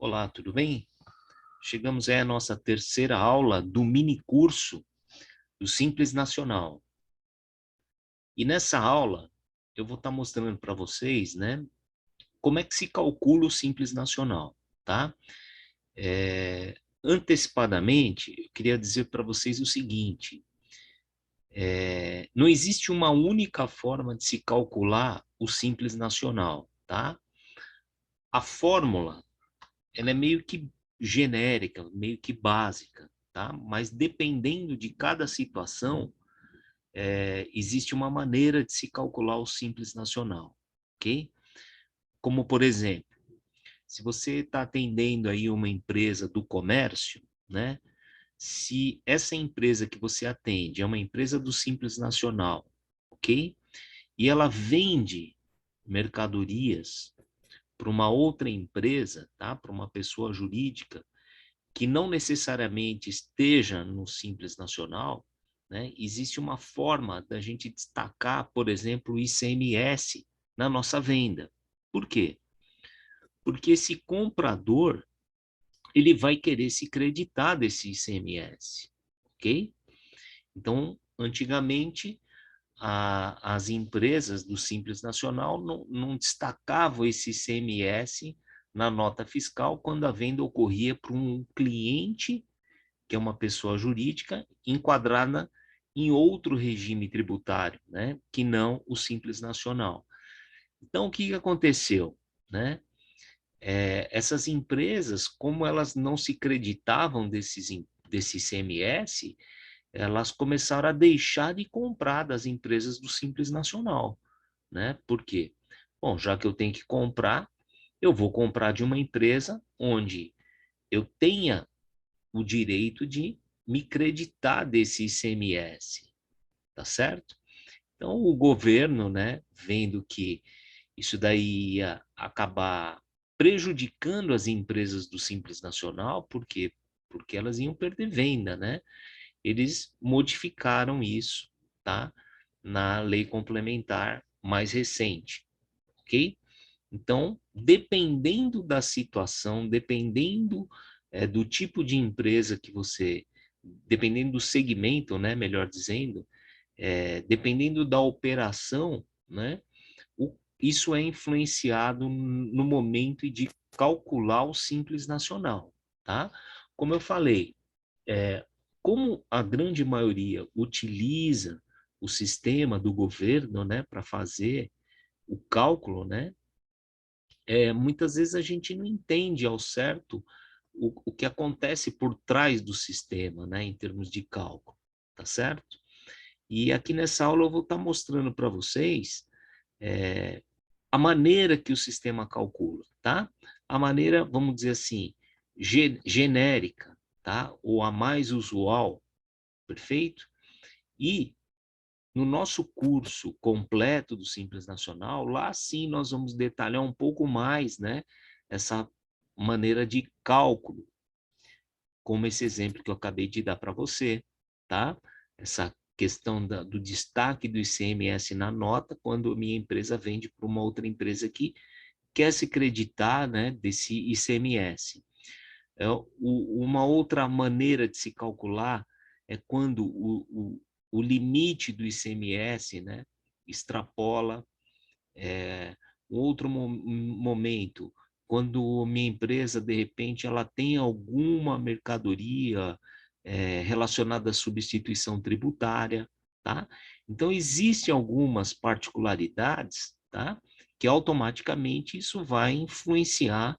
Olá, tudo bem? Chegamos à nossa terceira aula do mini curso do Simples Nacional. E nessa aula eu vou estar mostrando para vocês, né, como é que se calcula o Simples Nacional, tá? Antecipadamente, eu queria dizer para vocês o seguinte: não existe uma única forma de se calcular o Simples Nacional, tá? A fórmula, ela é meio que genérica, meio que básica, tá? Mas dependendo de cada situação, existe uma maneira de se calcular o Simples Nacional, ok? Como, por exemplo, se você está atendendo aí uma empresa do comércio, né? Se essa empresa que você atende é uma empresa do Simples Nacional, ok? E ela vende mercadorias para uma outra empresa, tá? Para uma pessoa jurídica, que não necessariamente esteja no Simples Nacional, né? Existe uma forma da gente destacar, por exemplo, o ICMS na nossa venda. Por quê? Porque esse comprador, ele vai querer se creditar desse ICMS, ok? Então, antigamente, as empresas do Simples Nacional não destacavam esse ICMS na nota fiscal quando a venda ocorria para um cliente, que é uma pessoa jurídica, enquadrada em outro regime tributário, né, que não o Simples Nacional. Então, o que aconteceu, né? Essas empresas, como elas não se creditavam desse ICMS, elas começaram a deixar de comprar das empresas do Simples Nacional, né? Por quê? Bom, já que eu tenho que comprar, eu vou comprar de uma empresa onde eu tenha o direito de me creditar desse ICMS, tá certo? Então, o governo, né, vendo que isso daí ia acabar prejudicando as empresas do Simples Nacional, por quê? Porque elas iam perder venda, né? Eles modificaram isso, tá? Na lei complementar mais recente, ok? Então, dependendo da situação, dependendo do tipo de empresa que você, dependendo do segmento, né, melhor dizendo, dependendo da operação, né, isso é influenciado no momento de calcular o Simples Nacional, tá? Como eu falei, como a grande maioria utiliza o sistema do governo, né, para fazer o cálculo, né, muitas vezes a gente não entende ao certo o que acontece por trás do sistema, né, em termos de cálculo, tá certo? E aqui nessa aula eu vou estar mostrando para vocês a maneira que o sistema calcula, tá? A maneira, vamos dizer assim, genérica, tá? Ou a mais usual, perfeito? E no nosso curso completo do Simples Nacional, lá sim nós vamos detalhar um pouco mais, né, essa maneira de cálculo, como esse exemplo que eu acabei de dar para você, tá? Essa questão do destaque do ICMS na nota quando a minha empresa vende para uma outra empresa que quer se creditar, né, desse ICMS. Uma outra maneira de se calcular é quando o limite do ICMS, né, extrapola. Um outro momento, quando minha empresa, de repente, ela tem alguma mercadoria relacionada à substituição tributária, tá? Então, existem algumas particularidades, tá? Que automaticamente isso vai influenciar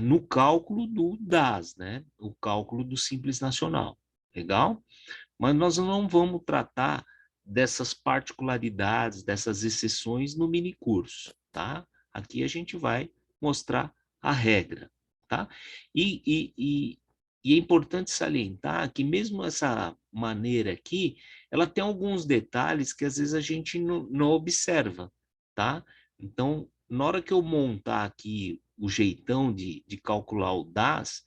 no cálculo do DAS, né? O cálculo do Simples Nacional. Legal? Mas nós não vamos tratar dessas particularidades, dessas exceções no minicurso, tá? Aqui a gente vai mostrar a regra, tá? E, e, e, e é importante salientar que mesmo essa maneira aqui, ela tem alguns detalhes que às vezes a gente não observa, tá? Então, na hora que eu montar aqui o jeitão de calcular o DAS,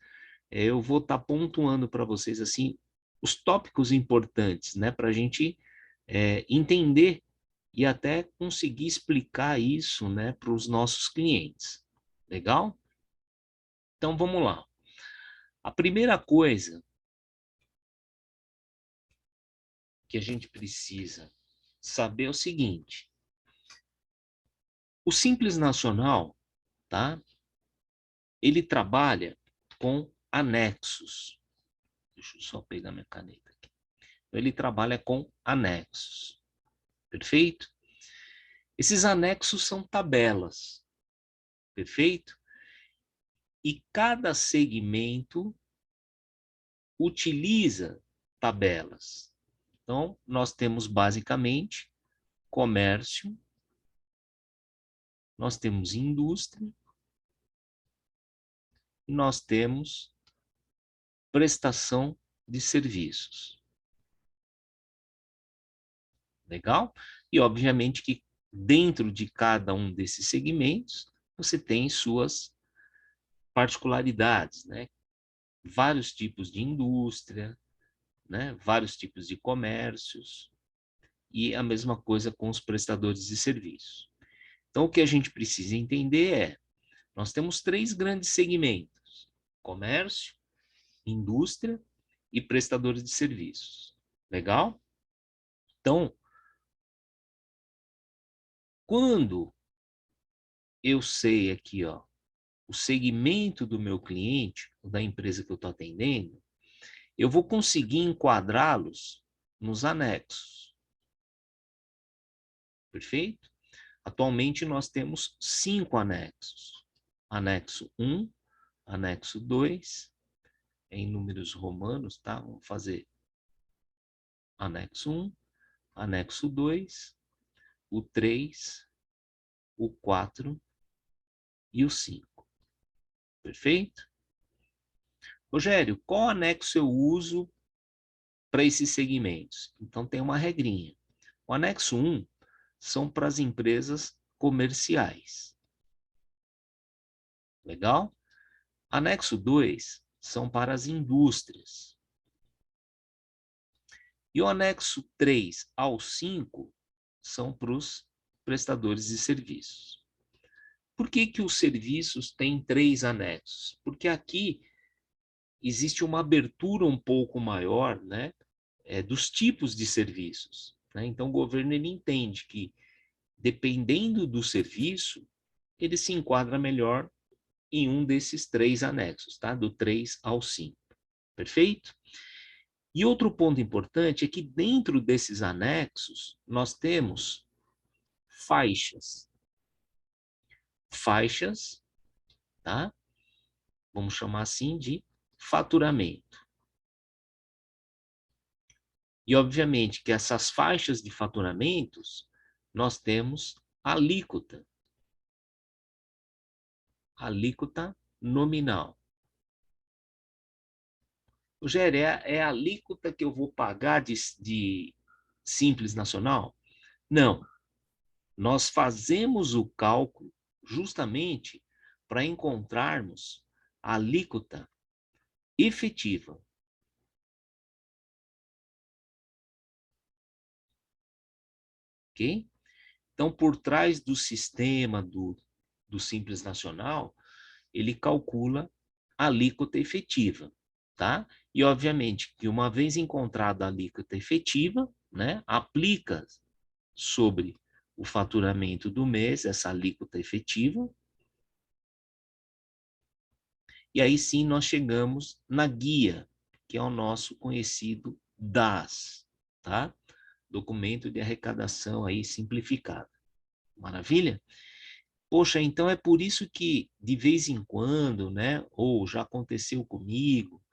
eu vou estar pontuando para vocês assim os tópicos importantes, né, para a gente entender e até conseguir explicar isso, né, para os nossos clientes. Legal? Então, vamos lá. A primeira coisa que a gente precisa saber é o seguinte: o Simples Nacional, tá? Ele trabalha com anexos. Deixa eu só pegar minha caneta aqui. Ele trabalha com anexos, perfeito? Esses anexos são tabelas, perfeito? E cada segmento utiliza tabelas. Então, nós temos basicamente comércio, nós temos indústria e nós temos prestação de serviços. Legal? E, obviamente, que dentro de cada um desses segmentos, você tem suas particularidades, né? Vários tipos de indústria, né? Vários tipos de comércios, e a mesma coisa com os prestadores de serviços. Então, o que a gente precisa entender é, nós temos 3 grandes segmentos: comércio, indústria e prestadores de serviços. Legal? Então, quando eu sei aqui, ó, o segmento do meu cliente, da empresa que eu estou atendendo, eu vou conseguir enquadrá-los nos anexos. Perfeito? Atualmente nós temos 5 anexos. Anexo 1, anexo 2, em números romanos, tá? Vamos fazer anexo 1, anexo 2, o 3, o 4 e o 5. Perfeito? Rogério, qual anexo eu uso para esses segmentos? Então tem uma regrinha. O anexo 1 são para as empresas comerciais. Legal? Anexo 2 são para as indústrias. E o anexo 3 ao 5 são para os prestadores de serviços. Por que que os serviços têm 3 anexos? Porque aqui existe uma abertura um pouco maior, né, dos tipos de serviços, né? Então, o governo ele entende que, dependendo do serviço, ele se enquadra melhor em um desses 3 anexos, tá? Do 3 ao 5. Perfeito? E outro ponto importante é que dentro desses anexos nós temos faixas. Faixas, tá? Vamos chamar assim de faturamento. E obviamente que essas faixas de faturamentos nós temos alíquota. Alíquota nominal. Rogério, é a alíquota que eu vou pagar de Simples Nacional? Não. Nós fazemos o cálculo justamente para encontrarmos a alíquota efetiva. Ok? Então, por trás do sistema do Simples Nacional, ele calcula a alíquota efetiva, tá? E, obviamente, que uma vez encontrada a alíquota efetiva, né, aplica sobre o faturamento do mês essa alíquota efetiva, e aí sim nós chegamos na guia, que é o nosso conhecido DAS, tá? Documento de arrecadação aí simplificado. Maravilha? Poxa, então é por isso que de vez em quando, né, ou já aconteceu comigo,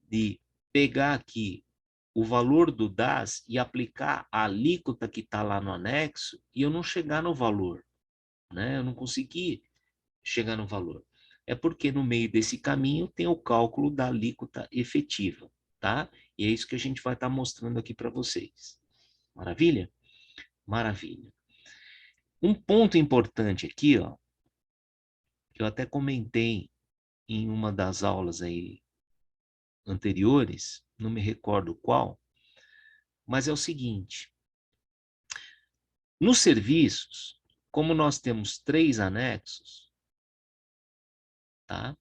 de pegar aqui o valor do DAS e aplicar a alíquota que está lá no anexo e eu não chegar no valor, né? Eu não consegui chegar no valor. É porque no meio desse caminho tem o cálculo da alíquota efetiva, tá? E é isso que a gente vai estar mostrando aqui para vocês. Maravilha? Maravilha. Um ponto importante aqui, ó, que eu até comentei em uma das aulas aí anteriores, não me recordo qual, mas é o seguinte: nos serviços, como nós temos 3 anexos, tá?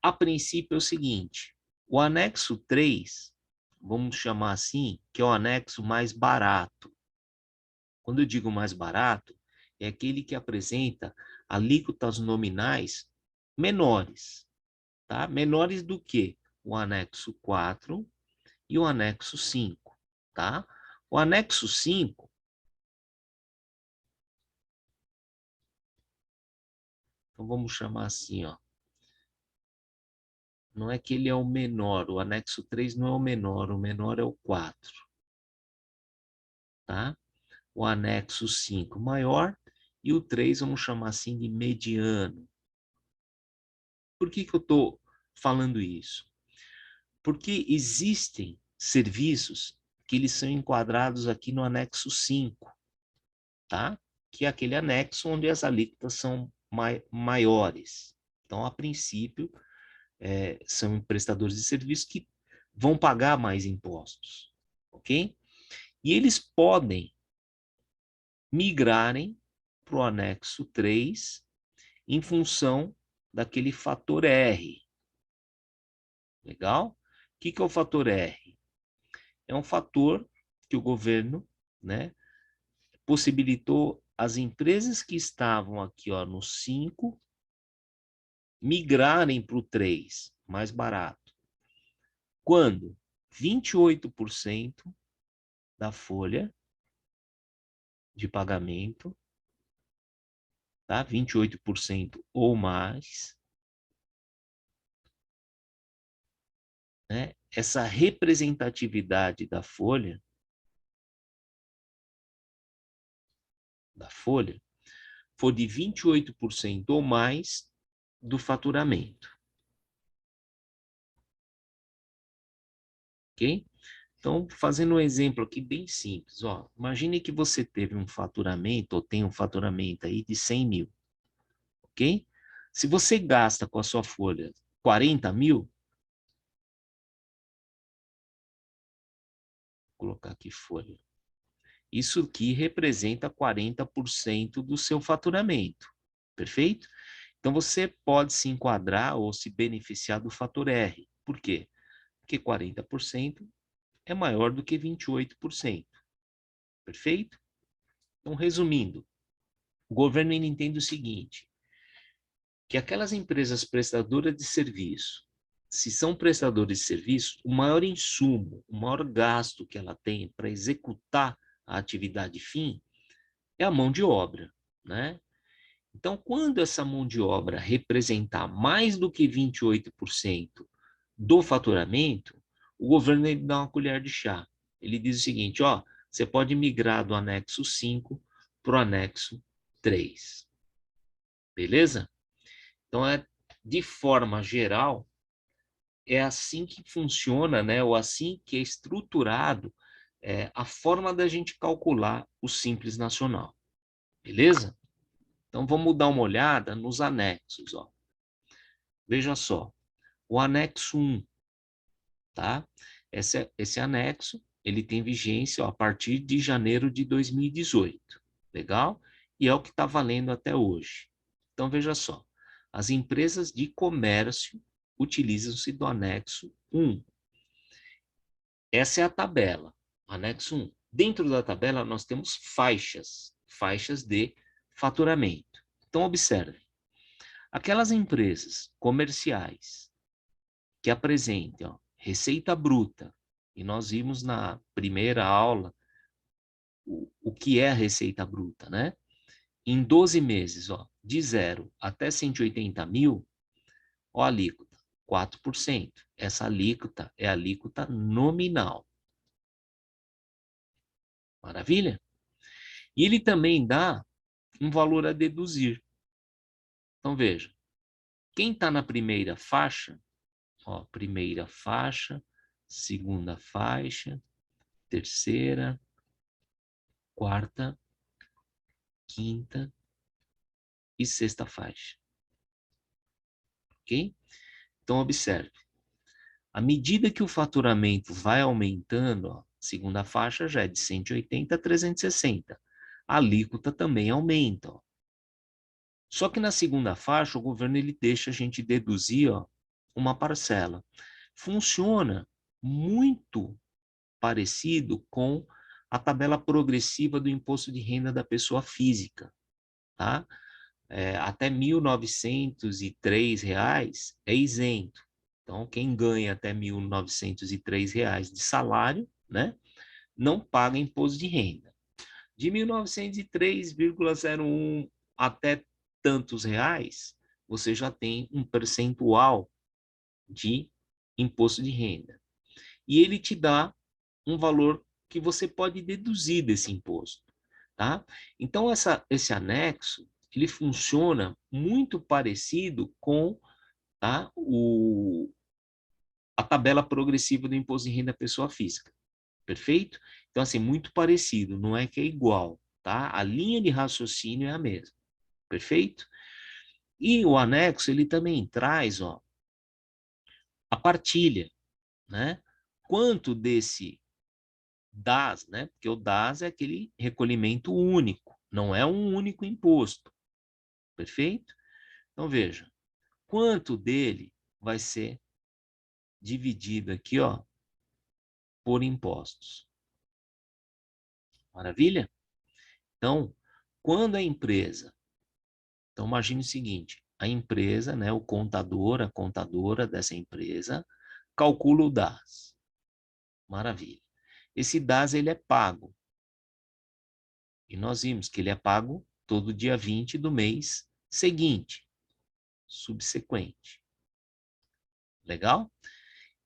a princípio é o seguinte, o anexo 3, vamos chamar assim, que é o anexo mais barato. Quando eu digo mais barato, é aquele que apresenta alíquotas nominais menores, tá? Menores do que o anexo 4 e o anexo 5, tá? O anexo 5, então vamos chamar assim, ó. Não é que ele é o menor, o anexo 3 não é o menor é o 4, tá? O anexo 5 maior e o 3 vamos chamar assim de mediano. Por que que eu estou falando isso? Porque existem serviços que eles são enquadrados aqui no anexo 5, tá? Que é aquele anexo onde as alíquotas são maiores. Então, a princípio, são prestadores de serviços que vão pagar mais impostos, ok? E eles podem migrarem para o anexo 3 em função daquele fator R. Legal? O que é o fator R? É um fator que o governo, né, possibilitou as empresas que estavam aqui ó, no 5 migrarem para o 3, mais barato. Quando 28% da folha de pagamento, tá? 28% ou mais, né? Essa representatividade da folha for de 28% ou mais do faturamento. Ok? Então, fazendo um exemplo aqui bem simples, ó, imagine que você teve um faturamento, ou tem um faturamento aí de 100 mil, ok? Se você gasta com a sua folha 40 mil, vou colocar aqui folha, isso aqui representa 40% do seu faturamento, perfeito? Então, você pode se enquadrar ou se beneficiar do fator R. Por quê? Porque 40% é maior do que 28%. Perfeito? Então, resumindo, o governo entende o seguinte, que aquelas empresas prestadoras de serviço, se são prestadores de serviço, o maior insumo, o maior gasto que ela tem para executar a atividade fim é a mão de obra, né? Então, quando essa mão de obra representar mais do que 28% do faturamento, o governo ele dá uma colher de chá. Ele diz o seguinte, ó, você pode migrar do anexo 5 para o anexo 3. Beleza? Então, de forma geral, é assim que funciona, né? Ou assim que é estruturado a forma da gente calcular o Simples Nacional. Beleza? Então, vamos dar uma olhada nos anexos. Ó. Veja só, o anexo 1, tá? Esse anexo, ele tem vigência ó, a partir de janeiro de 2018. Legal? E é o que está valendo até hoje. Então, veja só, as empresas de comércio utilizam-se do anexo 1. Essa é a tabela, anexo 1. Dentro da tabela, nós temos faixas de faturamento. Então, observe, aquelas empresas comerciais que apresentem ó, receita bruta, e nós vimos na primeira aula o que é a receita bruta, né? Em 12 meses, ó, de 0 até 180 mil, ó, a alíquota, 4%. Essa alíquota é a alíquota nominal. Maravilha? E ele também dá um valor a deduzir. Então, veja, quem está na primeira faixa, ó, primeira faixa, segunda faixa, terceira, quarta, quinta e sexta faixa. Ok? Então, observe. À medida que o faturamento vai aumentando, ó, segunda faixa já é de 180 a 360. A alíquota também aumenta. Ó. Só que na segunda faixa, o governo ele deixa a gente deduzir ó, uma parcela. Funciona muito parecido com a tabela progressiva do imposto de renda da pessoa física, tá? Até R$ 1.903 é isento. Então, quem ganha até R$ 1.903 de salário, né, não paga imposto de renda. De 1.903,01 até tantos reais, você já tem um percentual de imposto de renda. E ele te dá um valor que você pode deduzir desse imposto, tá? Então, esse anexo, ele funciona muito parecido com, tá, a tabela progressiva do imposto de renda à pessoa física, perfeito? Então, assim, muito parecido, não é que é igual, tá? A linha de raciocínio é a mesma, perfeito? E o anexo, ele também traz, ó, a partilha, né? Quanto desse DAS, né? Porque o DAS é aquele recolhimento único, não é um único imposto, perfeito? Então, veja, quanto dele vai ser dividido aqui, ó, por impostos. Maravilha? Então, quando a empresa, então imagine o seguinte, a empresa, né, o contador, a contadora dessa empresa, calcula o DAS. Maravilha. Esse DAS, ele é pago. E nós vimos que ele é pago todo dia 20 do mês seguinte, subsequente. Legal?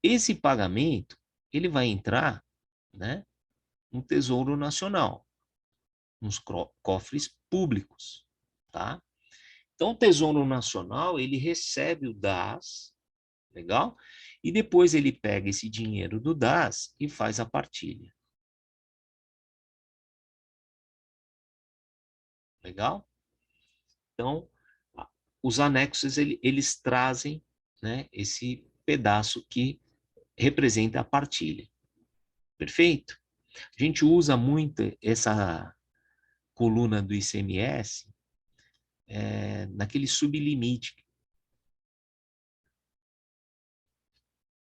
Esse pagamento, ele vai entrar, né, no Tesouro Nacional, nos cofres públicos, tá? Então, o Tesouro Nacional, ele recebe o DAS, legal? E depois ele pega esse dinheiro do DAS e faz a partilha. Legal? Então, os anexos, eles trazem, né, esse pedaço que representa a partilha. Perfeito? A gente usa muito essa coluna do ICMS naquele sublimite,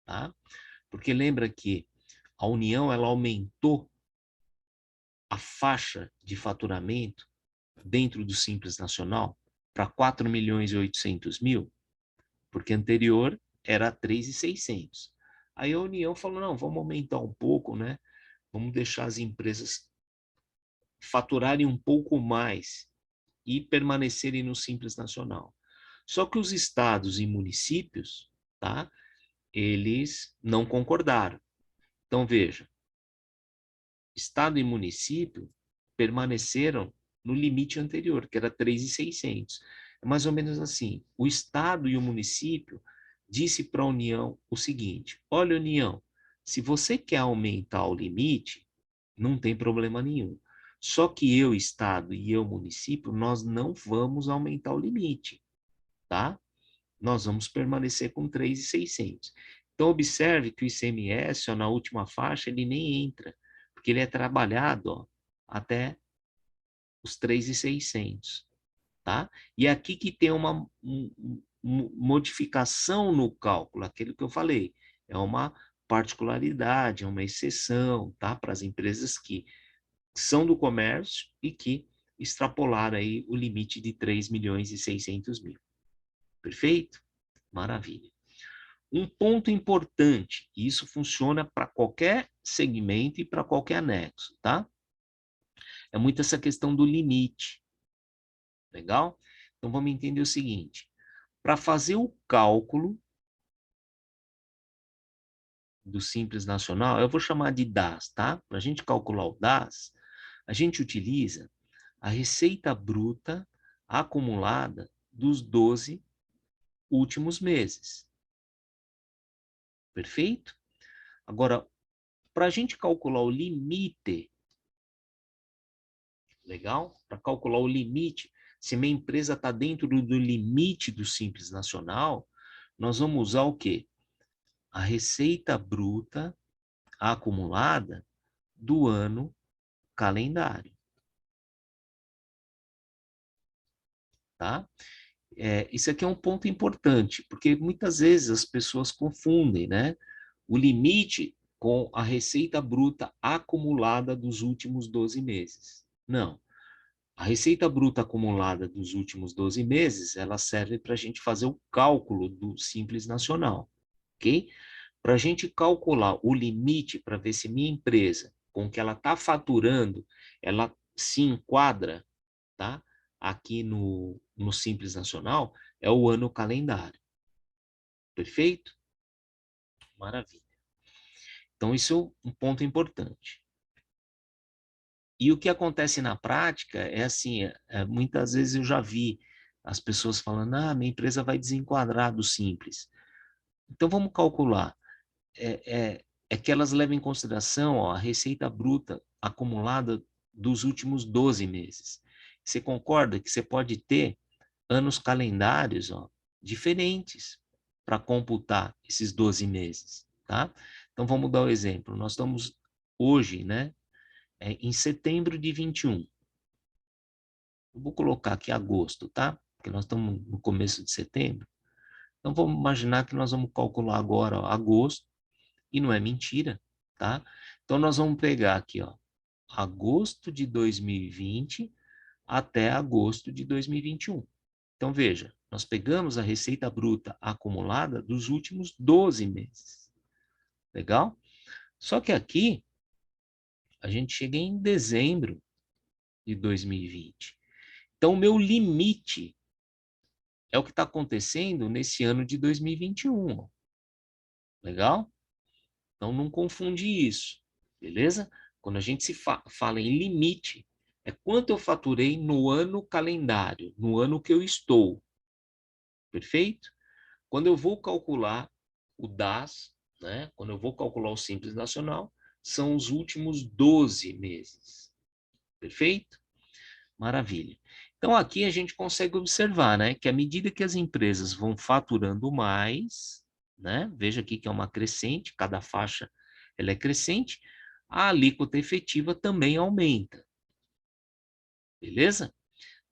tá? Porque lembra que a União, ela aumentou a faixa de faturamento dentro do Simples Nacional para 4.800.000, porque anterior era 3.600. Aí a União falou, não, vamos aumentar um pouco, né? Vamos deixar as empresas faturarem um pouco mais e permanecerem no Simples Nacional. Só que os estados e municípios, tá? Eles não concordaram. Então, veja, estado e município permaneceram no limite anterior, que era 3.600. É mais ou menos assim. O estado e o município disse para a União o seguinte: olha, União, se você quer aumentar o limite, não tem problema nenhum. Só que eu, estado, e eu, município, nós não vamos aumentar o limite, tá? Nós vamos permanecer com 3.600. Então, observe que o ICMS, ó, na última faixa, ele nem entra, porque ele é trabalhado, ó, até os 3.600, tá? E é aqui que tem uma modificação no cálculo, aquilo que eu falei, é uma particularidade, é uma exceção, tá? Para as empresas que são do comércio e que extrapolaram aí o limite de 3.600.000. Perfeito? Maravilha. Um ponto importante, e isso funciona para qualquer segmento e para qualquer anexo, tá? É muito essa questão do limite. Legal? Então vamos entender o seguinte: para fazer o cálculo do Simples Nacional, eu vou chamar de DAS, tá? Para a gente calcular o DAS, a gente utiliza a receita bruta acumulada dos 12 últimos meses. Perfeito? Agora, para a gente calcular o limite, legal? Para calcular o limite, se minha empresa está dentro do limite do Simples Nacional, nós vamos usar o quê? A receita bruta acumulada do ano calendário, tá? Isso aqui é um ponto importante, porque muitas vezes as pessoas confundem, né? O limite com a receita bruta acumulada dos últimos 12 meses. Não. A receita bruta acumulada dos últimos 12 meses, ela serve para a gente fazer o cálculo do Simples Nacional, ok? Para a gente calcular o limite para ver se minha empresa, com o que ela está faturando, ela se enquadra, tá? Aqui no Simples Nacional, é o ano calendário. Perfeito? Maravilha. Então, isso é um ponto importante. E o que acontece na prática é assim, muitas vezes eu já vi as pessoas falando, minha empresa vai desenquadrar do Simples. Então, vamos calcular. É que elas levam em consideração a receita bruta acumulada dos últimos 12 meses. Você concorda que você pode ter anos calendários diferentes para computar esses 12 meses, tá? Então, vamos dar o exemplo. Nós estamos hoje, né, em setembro de 21. Eu vou colocar aqui agosto, tá? Porque nós estamos no começo de setembro. Então, vamos imaginar que nós vamos calcular agora agosto, e não é mentira, tá? Então, nós vamos pegar aqui, agosto de 2020 até agosto de 2021. Então, veja, nós pegamos a receita bruta acumulada dos últimos 12 meses. Legal? Só que aqui, a gente chega em dezembro de 2020. Então, o meu limite é o que está acontecendo nesse ano de 2021. Legal? Então, não confunde isso. Beleza? Quando a gente se fala em limite, é quanto eu faturei no ano calendário, no ano que eu estou. Perfeito? Quando eu vou calcular o DAS, né? Quando eu vou calcular o Simples Nacional, são os últimos 12 meses. Perfeito? Maravilha. Então, aqui a gente consegue observar, né, que à medida que as empresas vão faturando mais, né, veja aqui que é uma crescente, cada faixa ela é crescente, a alíquota efetiva também aumenta. Beleza?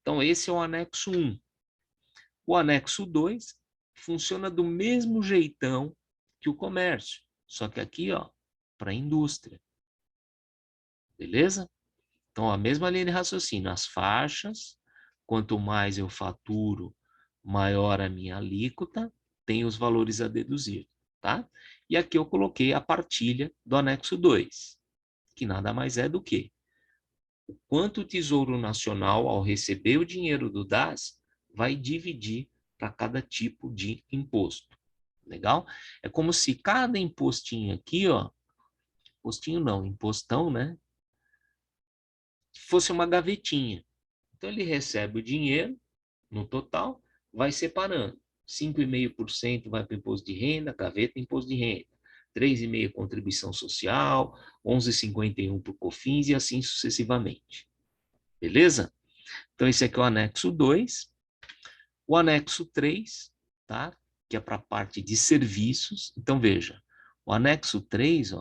Então, esse é o anexo 1. O anexo 2 funciona do mesmo jeitão que o comércio, só que aqui, para a indústria. Beleza? Então, a mesma linha de raciocínio, as faixas, quanto mais eu faturo, maior a minha alíquota, tem os valores a deduzir, tá? E aqui eu coloquei a partilha do anexo 2, que nada mais é do que o quanto o Tesouro Nacional, ao receber o dinheiro do DAS, vai dividir para cada tipo de imposto. Legal? É como se cada impostinho aqui, impostinho não, impostão, né? Fosse uma gavetinha. Então, ele recebe o dinheiro no total, vai separando. 5,5% vai para o imposto de renda, gaveta imposto de renda. 3,5% contribuição social, 11,51% para o COFINS e assim sucessivamente. Beleza? Então, esse aqui é o anexo 2. O anexo 3, tá? Que é para a parte de serviços. Então, veja, o anexo 3,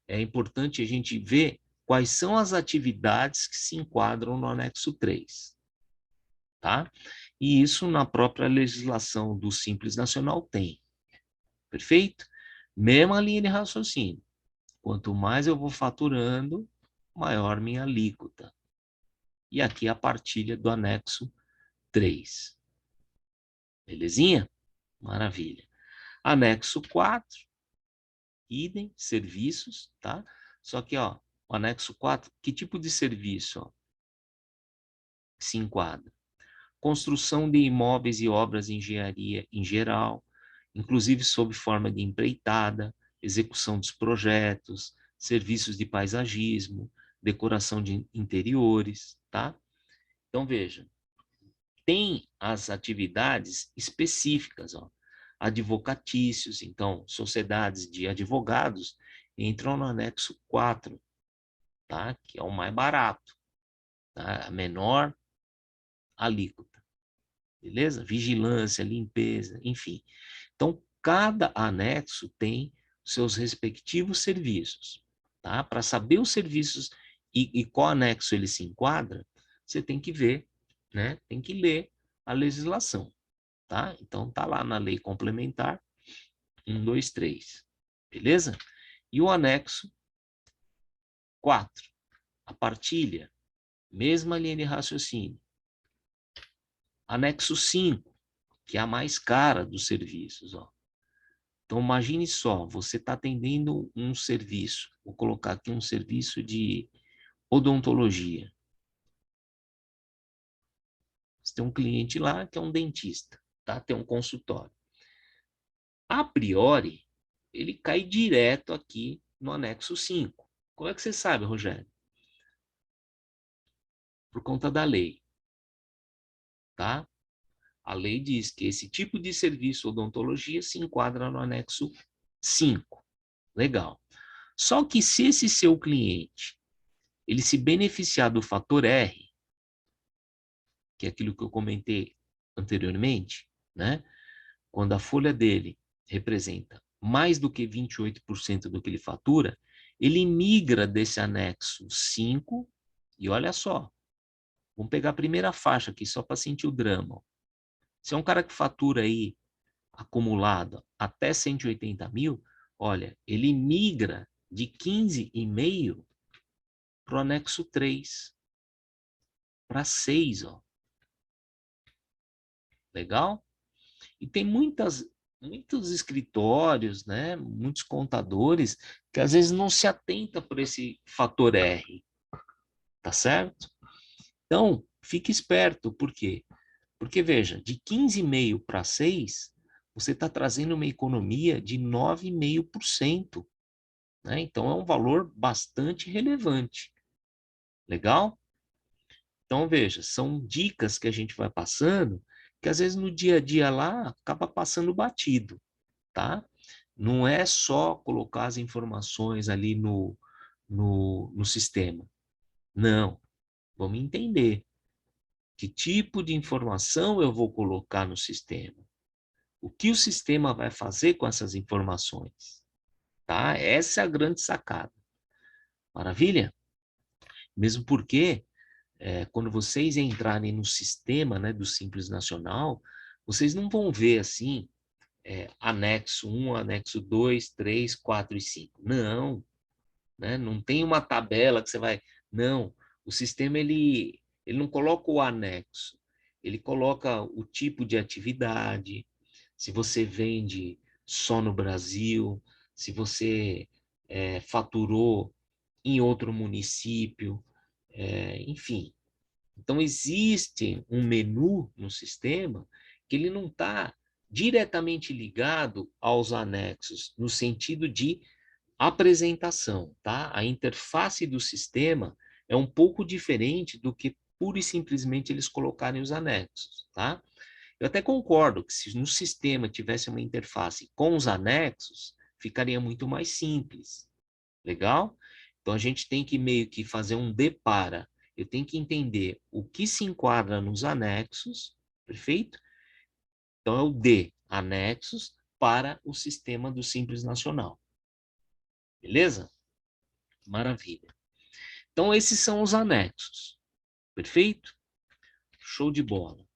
é importante a gente ver quais são as atividades que se enquadram no anexo 3, tá? E isso na própria legislação do Simples Nacional tem. Perfeito? Mesma linha de raciocínio. Quanto mais eu vou faturando, maior minha alíquota. E aqui a partilha do anexo 3. Belezinha? Maravilha. Anexo 4, idem, serviços, tá? Só que, o anexo 4, que tipo de serviço, se enquadra? Construção de imóveis e obras de engenharia em geral, inclusive sob forma de empreitada, execução dos projetos, serviços de paisagismo, decoração de interiores, tá? Então, veja, tem as atividades específicas, advocatícios, então, sociedades de advogados entram no anexo 4, tá? Que é o mais barato, tá? A menor alíquota, beleza? Vigilância, limpeza, enfim. Então, cada anexo tem seus respectivos serviços, tá? Para saber os serviços e qual anexo ele se enquadra, você tem que ver, né? Tem que ler a legislação, tá? Então, tá lá na lei complementar 1, 2, 3, beleza? E o anexo 4, a partilha, mesma linha de raciocínio. Anexo 5, que é a mais cara dos serviços, ó. Então, imagine só, você está atendendo um serviço, vou colocar aqui um serviço de odontologia. Você tem um cliente lá que é um dentista, tá? Tem um consultório. A priori, ele cai direto aqui no anexo 5. Como é que você sabe, Rogério? Por conta da lei, tá? A lei diz que esse tipo de serviço odontologia se enquadra no anexo 5. Legal. Só que se esse seu cliente ele se beneficiar do fator R, que é aquilo que eu comentei anteriormente, né? Quando a folha dele representa mais do que 28% do que ele fatura, ele migra desse anexo 5, e olha só, vamos pegar a primeira faixa aqui só para sentir o drama. Se é um cara que fatura aí acumulado até 180 mil, olha, ele migra de 15,5 para o anexo 3, para 6, ó. Legal? E tem muitos escritórios, né, muitos contadores, que às vezes não se atenta por esse fator R, tá certo? Então, fique esperto, por quê? Porque, veja, de 15,5 para 6, você está trazendo uma economia de 9,5%, né? Então, é um valor bastante relevante. Legal? Então, veja, são dicas que a gente vai passando, que às vezes no dia a dia lá acaba passando batido, tá? Não é só colocar as informações ali no sistema. Não. Vamos entender que tipo de informação eu vou colocar no sistema. O que o sistema vai fazer com essas informações, tá? Essa é a grande sacada. Maravilha? Mesmo porque, quando vocês entrarem no sistema, né, do Simples Nacional, vocês não vão ver assim, anexo 1, anexo 2, 3, 4 e 5. Não, né? Não tem uma tabela que você vai... Não, o sistema ele não coloca o anexo, ele coloca o tipo de atividade, se você vende só no Brasil, se você faturou em outro município, enfim. Então, existe um menu no sistema que ele não está diretamente ligado aos anexos, no sentido de apresentação, tá? A interface do sistema é um pouco diferente do que pura e simplesmente eles colocarem os anexos, tá? Eu até concordo que se no sistema tivesse uma interface com os anexos, ficaria muito mais simples. Legal? Então a gente tem que meio que fazer um depara. Eu tenho que entender o que se enquadra nos anexos, perfeito? Então é o D, anexos, para o sistema do Simples Nacional. Beleza? Maravilha. Então, esses são os anexos. Perfeito? Show de bola.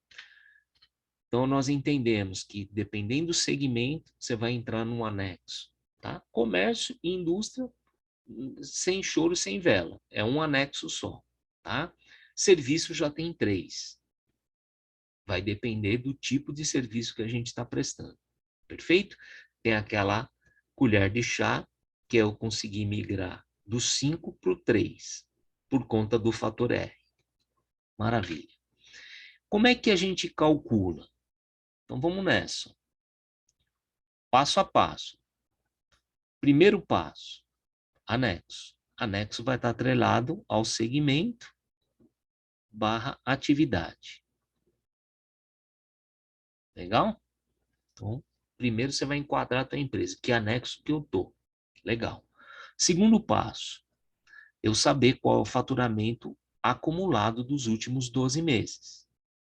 Então, nós entendemos que, dependendo do segmento, você vai entrar num anexo. Tá? Comércio e indústria, sem choro, sem vela. É um anexo só. Tá? Serviço já tem 3. Vai depender do tipo de serviço que a gente está prestando. Perfeito? Tem aquela colher de chá, que é eu conseguir migrar do 5 para o 3, por conta do fator R. Maravilha. Como é que a gente calcula? Então vamos nessa. Passo a passo. Primeiro passo, anexo. Anexo vai estar atrelado ao segmento / atividade. Legal? Então, primeiro você vai enquadrar a tua empresa. Que anexo que eu tô? Legal. Segundo passo, eu saber qual é o faturamento acumulado dos últimos 12 meses.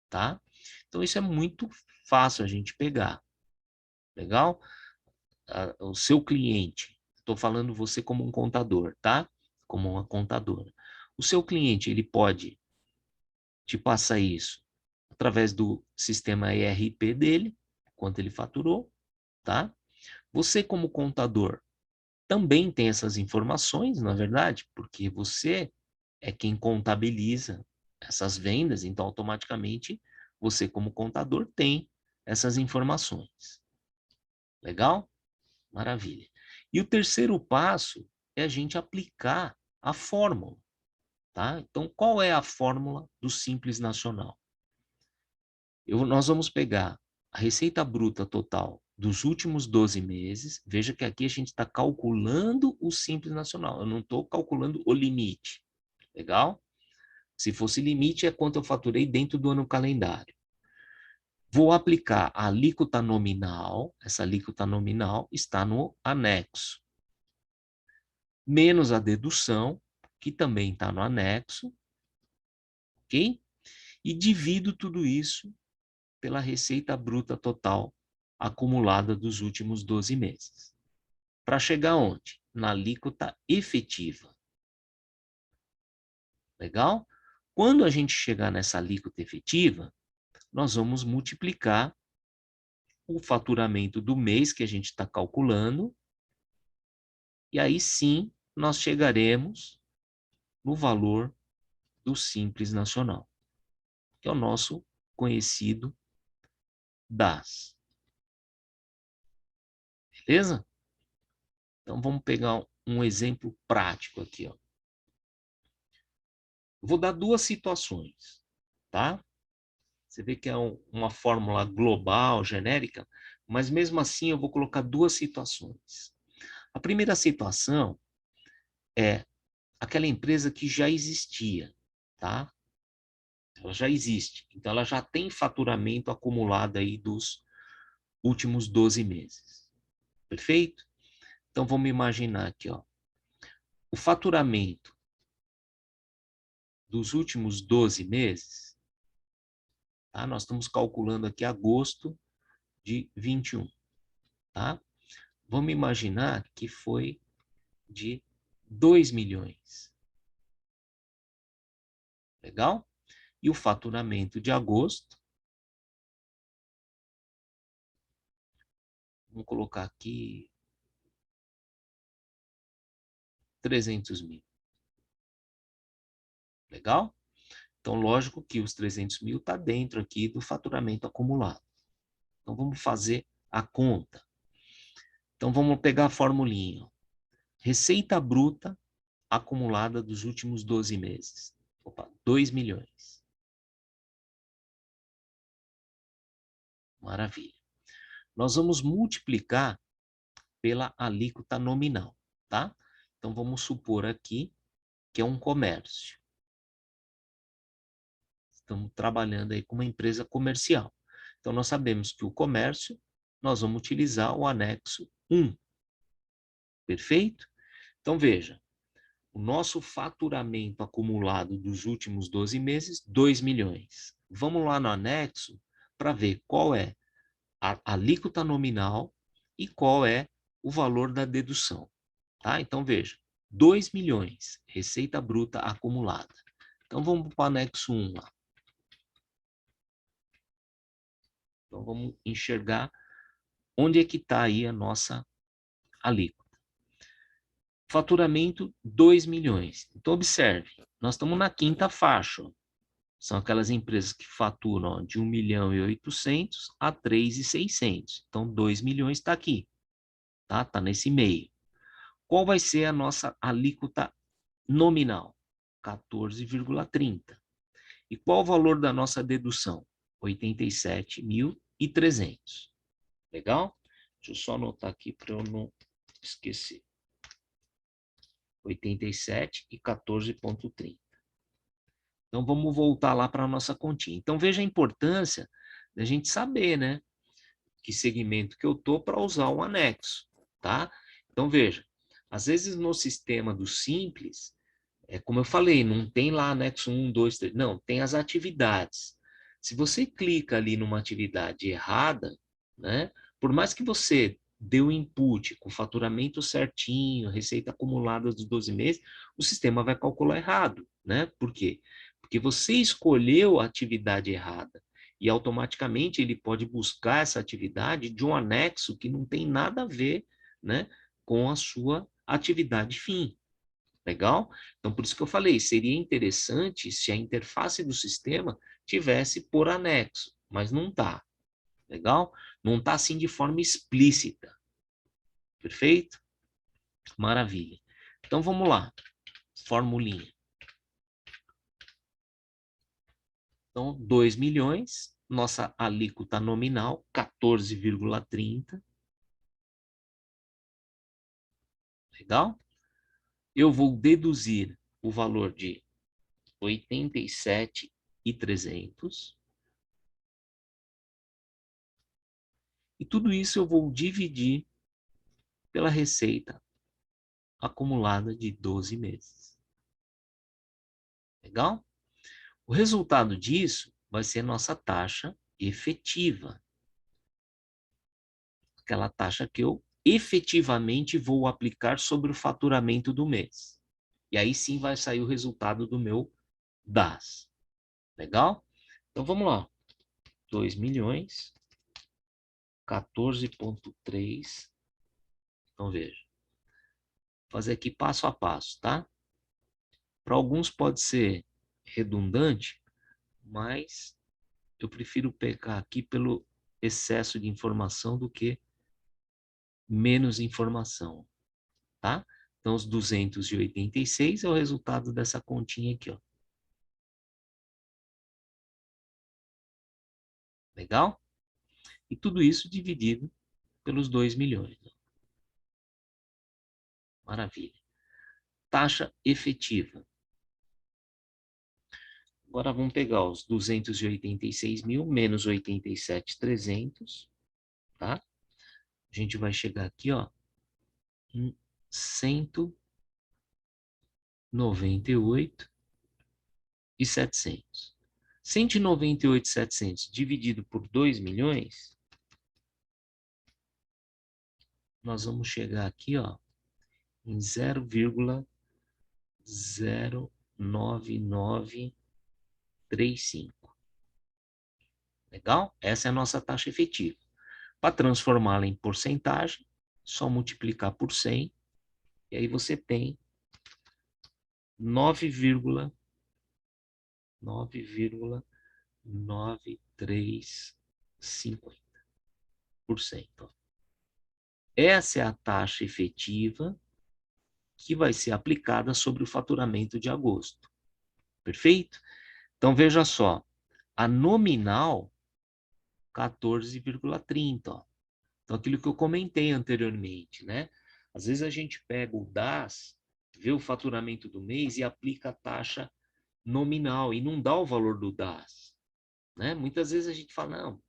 Tá? Então, isso é muito fácil a gente pegar. Legal? O seu cliente, estou falando você como um contador, tá? Como uma contadora. O seu cliente, ele pode te passar isso através do sistema ERP dele, quanto ele faturou, tá? Você, como contador, também tem essas informações, na verdade, porque você é quem contabiliza essas vendas, então automaticamente você, como contador, tem essas informações. Legal? Maravilha. E o terceiro passo é a gente aplicar a fórmula, tá? Então, qual é a fórmula do Simples Nacional? Nós vamos pegar a receita bruta total dos últimos 12 meses. Veja que aqui a gente está calculando o Simples Nacional. Eu não estou calculando o limite. Legal? Se fosse limite, é quanto eu faturei dentro do ano calendário. Vou aplicar a alíquota nominal. Essa alíquota nominal está no anexo. Menos a dedução, que também está no anexo. Ok? E divido tudo isso pela receita bruta total acumulada dos últimos 12 meses. Para chegar onde? Na alíquota efetiva. Legal? Quando a gente chegar nessa alíquota efetiva, nós vamos multiplicar o faturamento do mês que a gente está calculando, e aí sim nós chegaremos no valor do Simples Nacional, que é o nosso conhecido DAS. Beleza? Então vamos pegar um exemplo prático aqui, ó. Vou dar duas situações, tá? Você vê que é uma fórmula global, genérica, mas mesmo assim eu vou colocar duas situações. A primeira situação é aquela empresa que já existia, tá? Ela já existe, então ela já tem faturamento acumulado aí dos últimos 12 meses. Perfeito? Então vamos imaginar aqui, ó. O faturamento dos últimos 12 meses, tá? Nós estamos calculando aqui agosto de 21, tá? Vamos imaginar que foi de 2 milhões. Legal? E o faturamento de agosto, vamos colocar aqui 300 mil. Legal? Então, lógico que os 300 mil está dentro aqui do faturamento acumulado. Então, vamos fazer a conta. Então, vamos pegar a formulinha. Receita bruta acumulada dos últimos 12 meses. Opa, 2 milhões. Maravilha. Nós vamos multiplicar pela alíquota nominal, tá? Então, vamos supor aqui que é um comércio. Estamos trabalhando aí com uma empresa comercial. Então, nós sabemos que o comércio, nós vamos utilizar o anexo 1. Perfeito? Então, veja, o nosso faturamento acumulado dos últimos 12 meses, 2 milhões. Vamos lá no anexo para ver qual é a alíquota nominal e qual é o valor da dedução. Tá? Então, veja, 2 milhões, receita bruta acumulada. Então, vamos para o anexo 1 lá. Então, vamos enxergar onde é que está aí a nossa alíquota. Faturamento, 2 milhões. Então, observe, nós estamos na quinta faixa. Ó. São aquelas empresas que faturam ó, de 1.800.000 a 3.600. Então, 2 milhões está aqui. Tá? Tá nesse meio. Qual vai ser a nossa alíquota nominal? 14,30. E qual o valor da nossa dedução? 87.300. Legal? Deixa eu só anotar aqui para eu não esquecer. 87 e 14,30. Então, vamos voltar lá para a nossa continha. Então, veja a importância da gente saber, né? Que segmento que eu estou para usar o anexo, tá? Então, veja. Às vezes, no sistema do Simples, como eu falei, não tem lá anexo 1, 2, 3. Não, tem as atividades. Se você clica ali numa atividade errada, né? Por mais que você dê o input com faturamento certinho, receita acumulada dos 12 meses, o sistema vai calcular errado, né? Por quê? Porque você escolheu a atividade errada. e automaticamente ele pode buscar essa atividade de um anexo que não tem nada a ver, né, com a sua atividade fim. Legal? Então, por isso que eu falei, seria interessante se a interface do sistema tivesse por anexo, mas não está. Legal? Não está assim de forma explícita. Perfeito? Maravilha. Então, vamos lá. Formulinha. Então, 2 milhões, nossa alíquota nominal, 14,30. Legal? Eu vou deduzir o valor de 87.300. E tudo isso eu vou dividir pela receita acumulada de 12 meses. Legal? O resultado disso vai ser a nossa taxa efetiva. Aquela taxa que eu efetivamente vou aplicar sobre o faturamento do mês. E aí sim vai sair o resultado do meu DAS. Legal? Então vamos lá. 2 milhões, 14,3. Então veja. Vou fazer aqui passo a passo, tá? Para alguns pode ser redundante, mas eu prefiro pecar aqui pelo excesso de informação do que menos informação, tá? Então, os 286 é o resultado dessa continha aqui, ó. Legal? E tudo isso dividido pelos 2 milhões. Maravilha. Taxa efetiva. Agora vamos pegar os 286 mil menos 87.300, tá? A gente vai chegar aqui, ó, em 198.700. 198.700 dividido por 2 milhões, nós vamos chegar aqui, ó, em 0,09935. Legal? Essa é a nossa taxa efetiva. Para transformá-la em porcentagem, só multiplicar por 100, e aí você tem 9,9350%. Essa é a taxa efetiva que vai ser aplicada sobre o faturamento de agosto. Perfeito? Então, veja só, a nominal, 14,30, ó. Então, aquilo que eu comentei anteriormente, né? Às vezes a gente pega o DAS, vê o faturamento do mês e aplica a taxa nominal e não dá o valor do DAS, né? Muitas vezes a gente fala, não,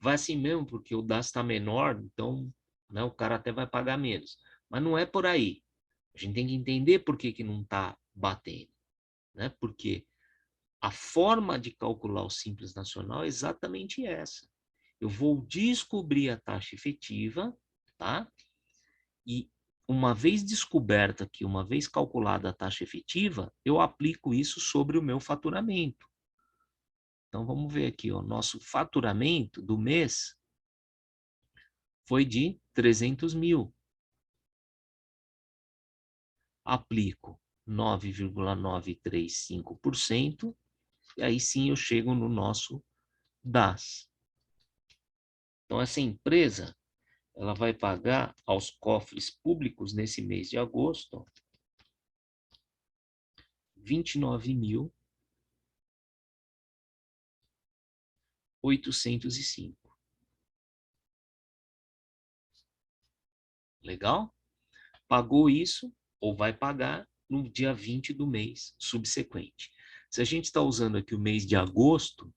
vai assim mesmo, porque o DAS está menor, então, né, o cara até vai pagar menos. Mas não é por aí. A gente tem que entender por que não está batendo, né? Porque a forma de calcular o Simples Nacional é exatamente essa. Eu vou descobrir a taxa efetiva, tá? E uma vez descoberta que, uma vez calculada a taxa efetiva, eu aplico isso sobre o meu faturamento. Então, vamos ver aqui, o nosso faturamento do mês foi de 300 mil. Aplico 9,935%, e aí sim eu chego no nosso DAS. Então, essa empresa, ela vai pagar aos cofres públicos nesse mês de agosto R$ 29.805. Legal? Pagou isso, ou vai pagar, no dia 20 do mês subsequente. Se a gente está usando aqui o mês de agosto,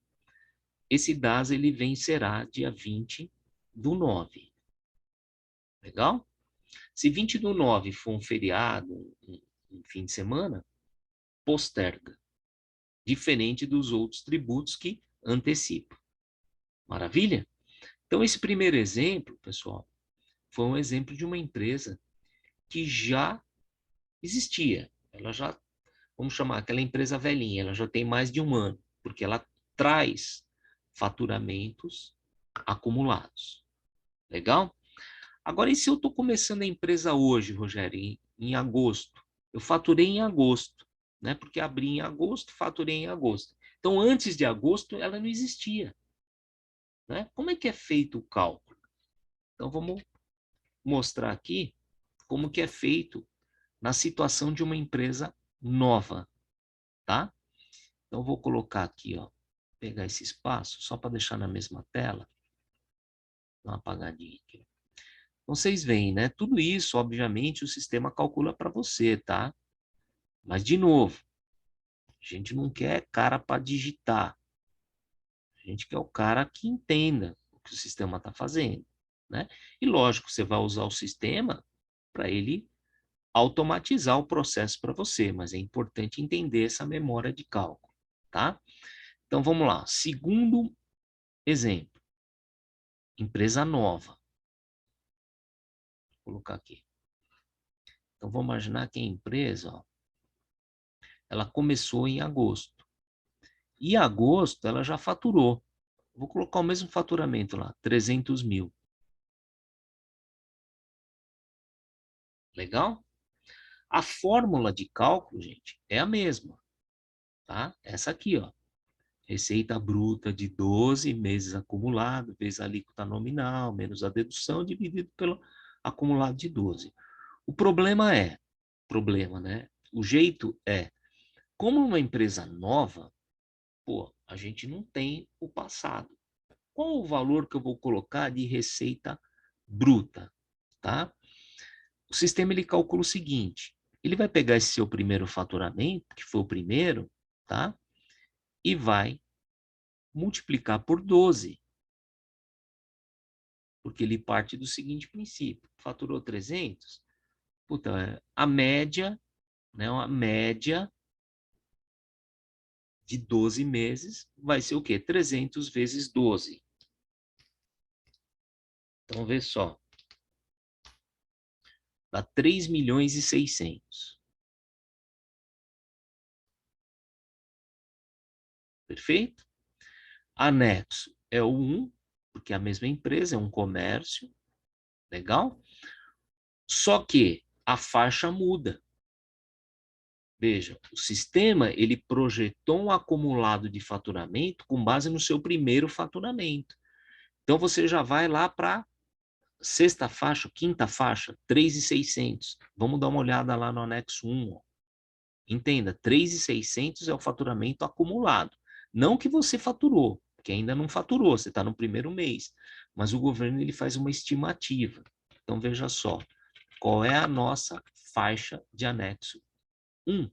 esse DAS ele vencerá dia 20 do 9. Legal? Se 20 do 9 for um feriado, um fim de semana, posterga. Diferente dos outros tributos que antecipam. Maravilha? Então, esse primeiro exemplo, pessoal, foi um exemplo de uma empresa que já existia. Ela já, vamos chamar aquela empresa velhinha, ela já tem mais de um ano, porque ela traz faturamentos acumulados. Legal? Agora, e se eu estou começando a empresa hoje, Rogério, em agosto? Eu faturei em agosto, né? Porque abri em agosto, faturei em agosto. Então, antes de agosto, ela não existia, né? Como é que é feito o cálculo? Então, vamos mostrar aqui como que é feito na situação de uma empresa nova, tá? Então, vou colocar aqui, ó, pegar esse espaço, só para deixar na mesma tela. Dá uma apagadinha aqui. Então, vocês veem, né? Tudo isso, obviamente, o sistema calcula para você, tá? Mas, de novo, a gente não quer cara para digitar. A gente quer o cara que entenda o que o sistema está fazendo, né? E, lógico, você vai usar o sistema para ele automatizar o processo para você, mas é importante entender essa memória de cálculo, tá? Então, vamos lá. Segundo exemplo, empresa nova. Vou colocar aqui. Então, vamos imaginar que a empresa, ó, ela começou em agosto. E em agosto, ela já faturou. Vou colocar o mesmo faturamento lá, 300 mil. Legal? A fórmula de cálculo, gente, é a mesma, tá? Essa aqui, ó. Receita bruta de 12 meses acumulado, vezes a alíquota nominal, menos a dedução, dividido pelo acumulado de 12. O problema, né? O jeito é, como uma empresa nova, pô, a gente não tem o passado. Qual o valor que eu vou colocar de receita bruta, tá? O sistema ele calcula o seguinte, ele vai pegar esse seu primeiro faturamento, que foi o primeiro, tá? E vai multiplicar por 12, porque ele parte do seguinte princípio, faturou 300, puta, a média, né, a média de 12 meses vai ser o quê? 300 vezes 12. Então, vê só, dá 3 milhões e 600. Perfeito? Anexo é o 1, porque é a mesma empresa, é um comércio, legal? Só que a faixa muda. Veja, o sistema ele projetou um acumulado de faturamento com base no seu primeiro faturamento. Então você já vai lá para sexta faixa, quinta faixa, 3.600. Vamos dar uma olhada lá no anexo 1. Ó. Entenda, 3.600 é o faturamento acumulado. Não que você faturou, que ainda não faturou, você está no primeiro mês. Mas o governo ele faz uma estimativa. Então veja só, qual é a nossa faixa de anexo 1?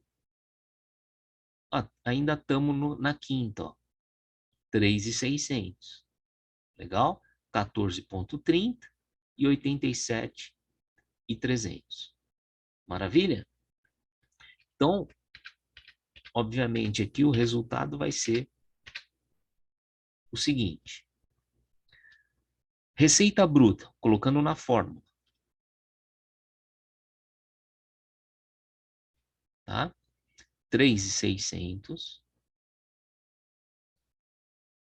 Ah, ainda estamos na quinta, ó, 3.600. Legal? 14,30 e 87,300. Maravilha? Então, obviamente, aqui o resultado vai ser o seguinte. Receita bruta, colocando na fórmula. Tá? 3.600,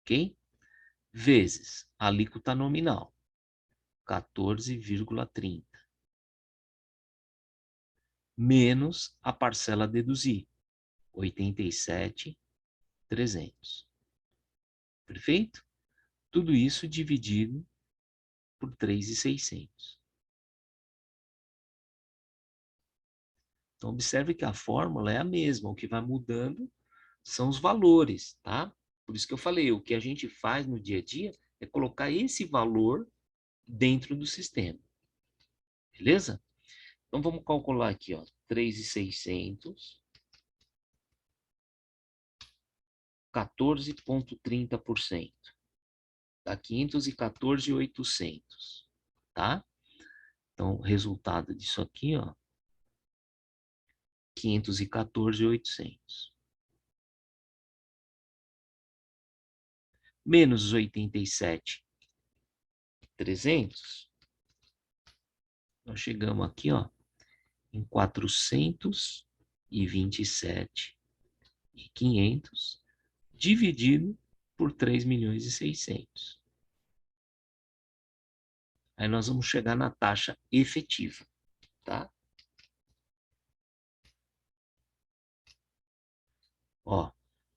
ok? Vezes a alíquota nominal, 14,30. Menos a parcela a deduzir, 87.300. Perfeito? Tudo isso dividido por 3.600. Então, observe que a fórmula é a mesma, o que vai mudando são os valores, tá? Por isso que eu falei, o que a gente faz no dia a dia é colocar esse valor dentro do sistema. Beleza? Então, vamos calcular aqui, ó, 3.600, 14,30%. Dá 514.800, tá? Então, o resultado disso aqui, ó, 514.800. Menos os 87.300, nós chegamos aqui, ó, em 427.500 dividido por 3.600.000. Aí nós vamos chegar na taxa efetiva, tá? Ó,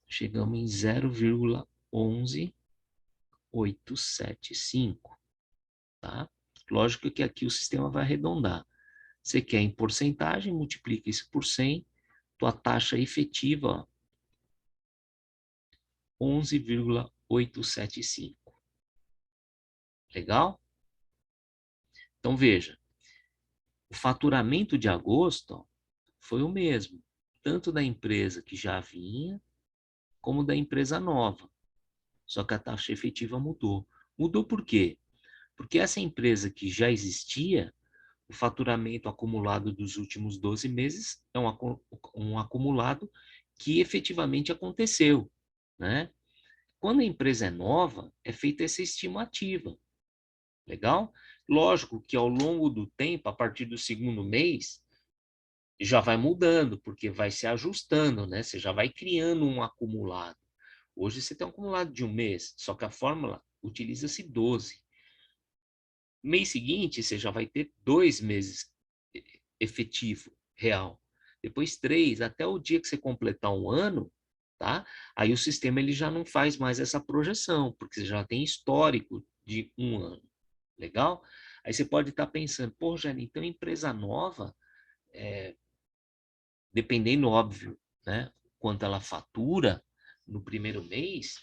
chegamos em 0,11875, tá? Lógico que aqui o sistema vai arredondar. Você quer em porcentagem, multiplica isso por 100, tua taxa efetiva, 11,875. Legal? Então, veja, o faturamento de agosto, ó, foi o mesmo, tanto da empresa que já vinha, como da empresa nova. Só que a taxa efetiva mudou. Mudou por quê? Porque essa empresa que já existia, o faturamento acumulado dos últimos 12 meses é um acumulado que efetivamente aconteceu, né? Quando a empresa é nova, é feita essa estimativa. Legal? Lógico que ao longo do tempo, a partir do segundo mês, já vai mudando, porque vai se ajustando, né? Você já vai criando um acumulado. Hoje você tem um acumulado de um mês, só que a fórmula utiliza-se 12. Mês seguinte, você já vai ter 2 meses efetivo, real. Depois 3, até o dia que você completar um ano, tá? Aí o sistema ele já não faz mais essa projeção, porque você já tem histórico de um ano. Legal? Aí você pode estar pensando, pô, Jane, então empresa nova, dependendo, óbvio, né? Quanto ela fatura no primeiro mês,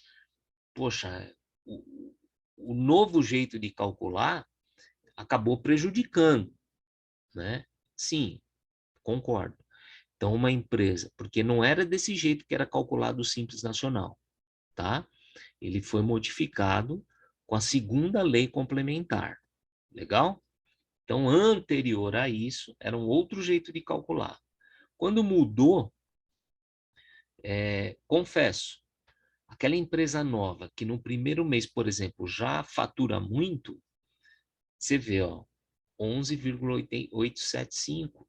poxa, o novo jeito de calcular acabou prejudicando, né? Sim, concordo. Então, uma empresa, porque não era desse jeito que era calculado o Simples Nacional, tá? Ele foi modificado com a segunda lei complementar, legal? Então, anterior a isso, era um outro jeito de calcular. Quando mudou, confesso, aquela empresa nova que no primeiro mês, por exemplo, já fatura muito, você vê, ó, 11,875.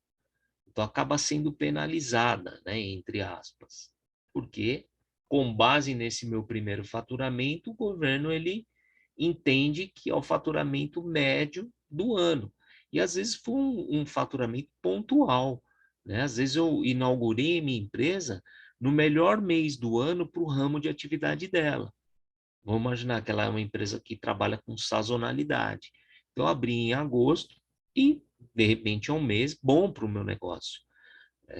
Então, acaba sendo penalizada, né, entre aspas. Porque, com base nesse meu primeiro faturamento, o governo ele entende que é o faturamento médio do ano. E, às vezes, foi um faturamento pontual. Né? Às vezes, eu inaugurei minha empresa no melhor mês do ano para o ramo de atividade dela. Vamos imaginar que ela é uma empresa que trabalha com sazonalidade. Então, eu abri em agosto e, de repente, é um mês bom para o meu negócio.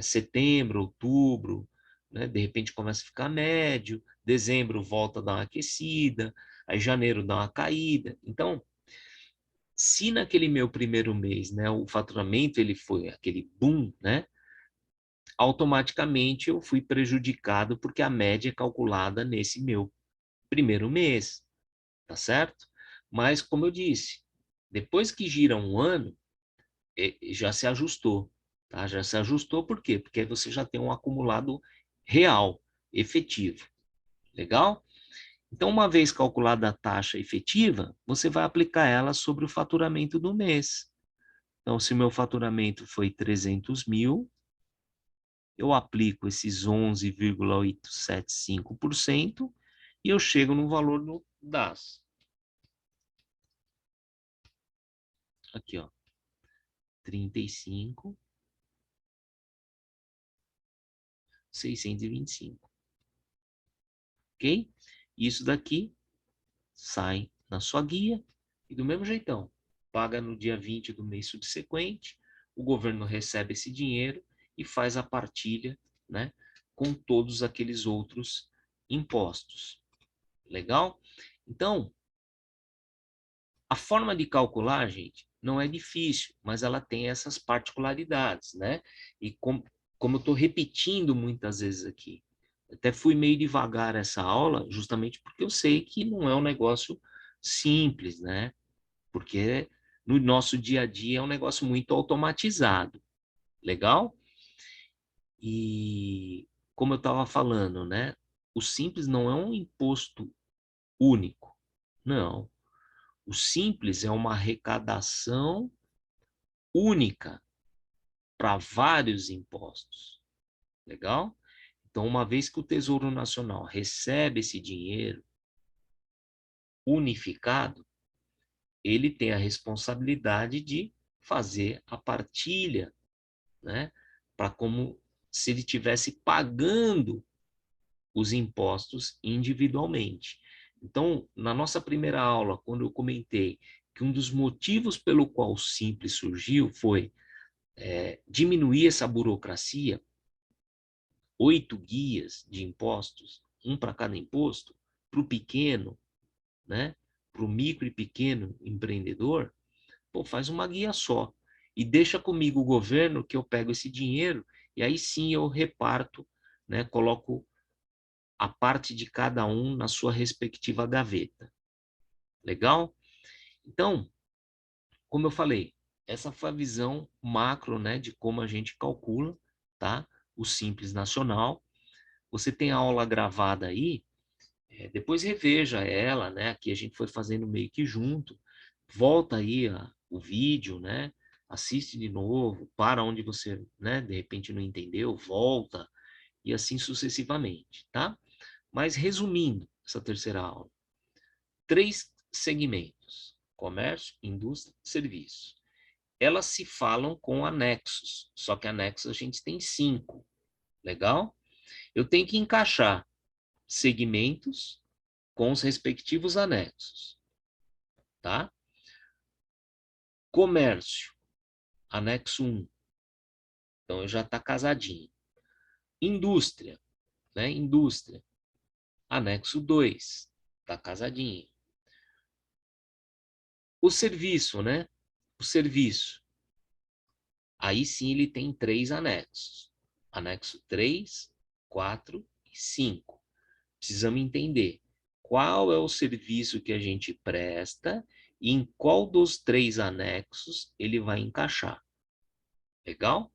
Setembro, outubro, né? De repente começa a ficar médio, dezembro volta a dar uma aquecida, aí janeiro dá uma caída. Então, se naquele meu primeiro mês, né, o faturamento ele foi aquele boom, né? Automaticamente eu fui prejudicado porque a média é calculada nesse meu primeiro mês, tá certo? Mas, como eu disse, depois que gira um ano, já se ajustou, tá? Já se ajustou por quê? Porque aí você já tem um acumulado real, efetivo. Legal? Então, uma vez calculada a taxa efetiva, você vai aplicar ela sobre o faturamento do mês. Então, se meu faturamento foi 300 mil, eu aplico esses 11,875% e eu chego no valor do DAS. Aqui, ó. 35.625. Ok? Isso daqui sai na sua guia e do mesmo jeitão, paga no dia 20 do mês subsequente, o governo recebe esse dinheiro e faz a partilha, né, com todos aqueles outros impostos. Legal? Então, a forma de calcular, gente, não é difícil, mas ela tem essas particularidades, né? E como eu estou repetindo muitas vezes aqui, até fui meio devagar essa aula, justamente porque eu sei que não é um negócio simples, né? Porque no nosso dia a dia é um negócio muito automatizado. Legal? E como eu estava falando, né? O simples não é um imposto único. Não. O simples é uma arrecadação única para vários impostos. Legal? Então, uma vez que o Tesouro Nacional recebe esse dinheiro, unificado, ele tem a responsabilidade de fazer a partilha, né? Para como se ele estivesse pagando os impostos individualmente. Então, na nossa primeira aula, quando eu comentei que um dos motivos pelo qual o Simples surgiu foi diminuir essa burocracia, 8 guias de impostos, um para cada imposto, para o pequeno, né? Para o micro e pequeno empreendedor, pô, faz uma guia só. E deixa comigo o governo que eu pego esse dinheiro e aí sim eu reparto, né? Coloco a parte de cada um na sua respectiva gaveta. Legal? Então, como eu falei, essa foi a visão macro, né, de como a gente calcula, tá? O Simples Nacional. Você tem a aula gravada aí, depois reveja ela, né? Aqui a gente foi fazendo meio que junto. Volta aí o vídeo, né? Assiste de novo, para onde você, né, de repente não entendeu, volta e assim sucessivamente, tá? Mas resumindo essa terceira aula, 3 segmentos: comércio, indústria, serviço. Elas se falam com anexos, só que anexos a gente tem 5, legal? Eu tenho que encaixar segmentos com os respectivos anexos, tá? Comércio, anexo 1, então já está casadinho. Indústria, né? Indústria, anexo 2, está casadinho. O serviço, né? O serviço, aí sim ele tem 3 anexos. Anexo 3, 4 e 5. Precisamos entender qual é o serviço que a gente presta e em qual dos 3 anexos ele vai encaixar. Legal?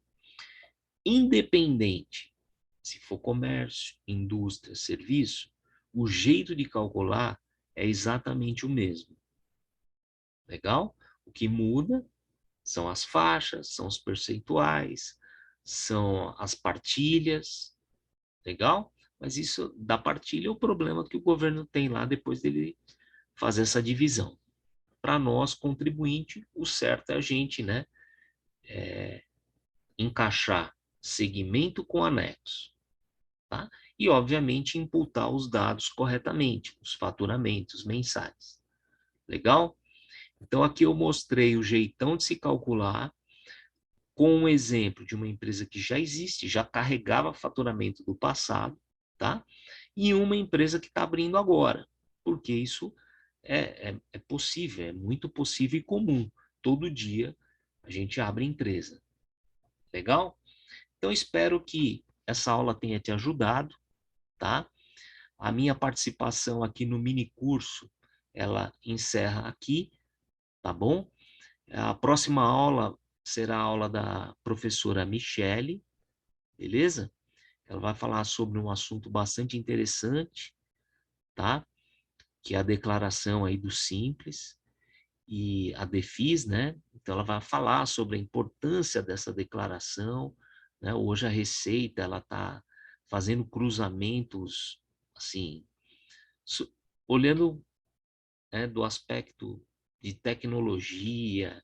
Independente, se for comércio, indústria, serviço, o jeito de calcular é exatamente o mesmo. Legal? O que muda são as faixas, são os percentuais, são as partilhas. Legal? Mas isso da partilha é o problema que o governo tem lá depois dele fazer essa divisão. Para nós, contribuinte, o certo é a gente, né, encaixar segmento com anexo, tá? E, obviamente, imputar os dados corretamente, os faturamentos mensais. Legal? Então, aqui eu mostrei o jeitão de se calcular com um exemplo de uma empresa que já existe, já carregava faturamento do passado, tá? E uma empresa que está abrindo agora, porque isso é possível, é muito possível e comum. Todo dia a gente abre empresa. Legal? Então, espero que essa aula tenha te ajudado, tá? A minha participação aqui no mini curso, ela encerra aqui, tá bom? A próxima aula será a aula da professora Michele, beleza? Ela vai falar sobre um assunto bastante interessante, tá? Que é a declaração aí do Simples e a DEFIS, né? Então ela vai falar sobre a importância dessa declaração, né? Hoje a Receita ela está fazendo cruzamentos, assim, olhando, né, do aspecto de tecnologia.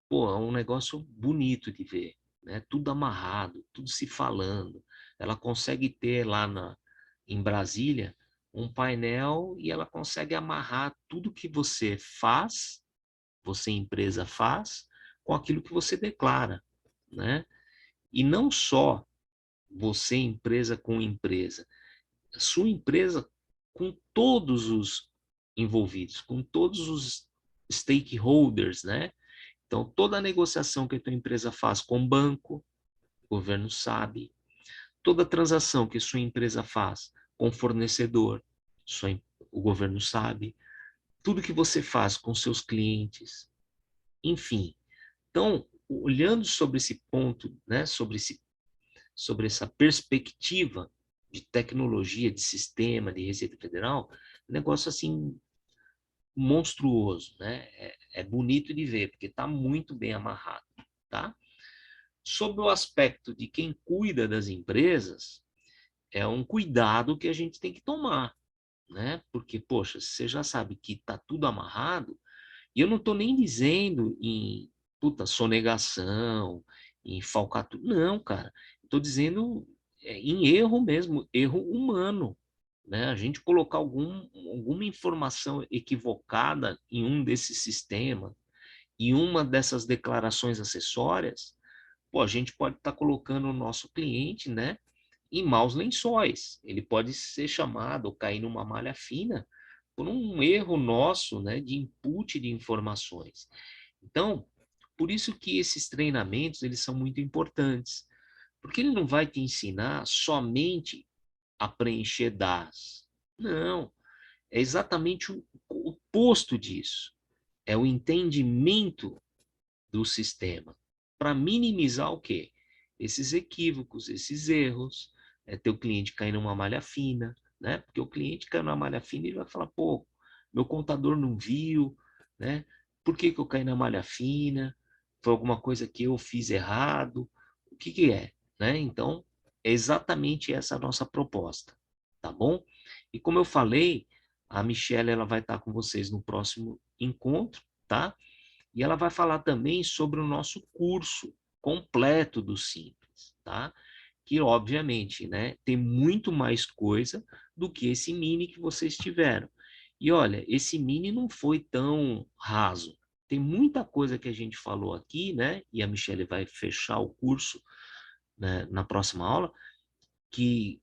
Pô, é um negócio bonito de ver, né? Tudo amarrado, tudo se falando. Ela consegue ter lá em Brasília um painel e ela consegue amarrar tudo que você faz, você empresa faz, com aquilo que você declara, né? E não só você empresa com empresa, sua empresa com todos os envolvidos, com todos os stakeholders, né? Então, toda a negociação que a tua empresa faz com o banco, o governo sabe. Toda transação que sua empresa faz com o fornecedor, o governo sabe. Tudo que você faz com seus clientes, enfim. Então, olhando sobre esse ponto, né, sobre essa perspectiva de tecnologia, de sistema, de Receita Federal, negócio assim monstruoso, né? É bonito de ver, porque está muito bem amarrado, tá? Sobre o aspecto de quem cuida das empresas, é um cuidado que a gente tem que tomar, né? Porque, poxa, você já sabe que está tudo amarrado, e eu não estou nem dizendo em, puta, sonegação, em falcatrua. Não, cara. Estou dizendo em erro mesmo, erro humano. Né? A gente colocar alguma informação equivocada em um desses sistemas, em uma dessas declarações acessórias, pô, a gente pode estar colocando o nosso cliente, né, em maus lençóis. Ele pode ser chamado ou cair numa malha fina por um erro nosso, né, de input de informações. Então, por isso que esses treinamentos, eles são muito importantes, porque ele não vai te ensinar somente a preencher DAS. Não, é exatamente o oposto disso. É o entendimento do sistema para minimizar o quê? Esses equívocos, esses erros, ter o cliente cair numa malha fina, né? Porque o cliente cai numa malha fina e vai falar, pô, meu contador não viu, né? Por que que eu caí na malha fina? Foi alguma coisa que eu fiz errado? O que que é, né? Então, é exatamente essa a nossa proposta, tá bom? E como eu falei, a Michelle ela vai estar com vocês no próximo encontro, tá? E ela vai falar também sobre o nosso curso completo do Simples, tá? Que, obviamente, né, tem muito mais coisa do que esse mini que vocês tiveram. E olha, esse mini não foi tão raso. Tem muita coisa que a gente falou aqui, né? E a Michelle vai fechar o curso, né, na próxima aula, que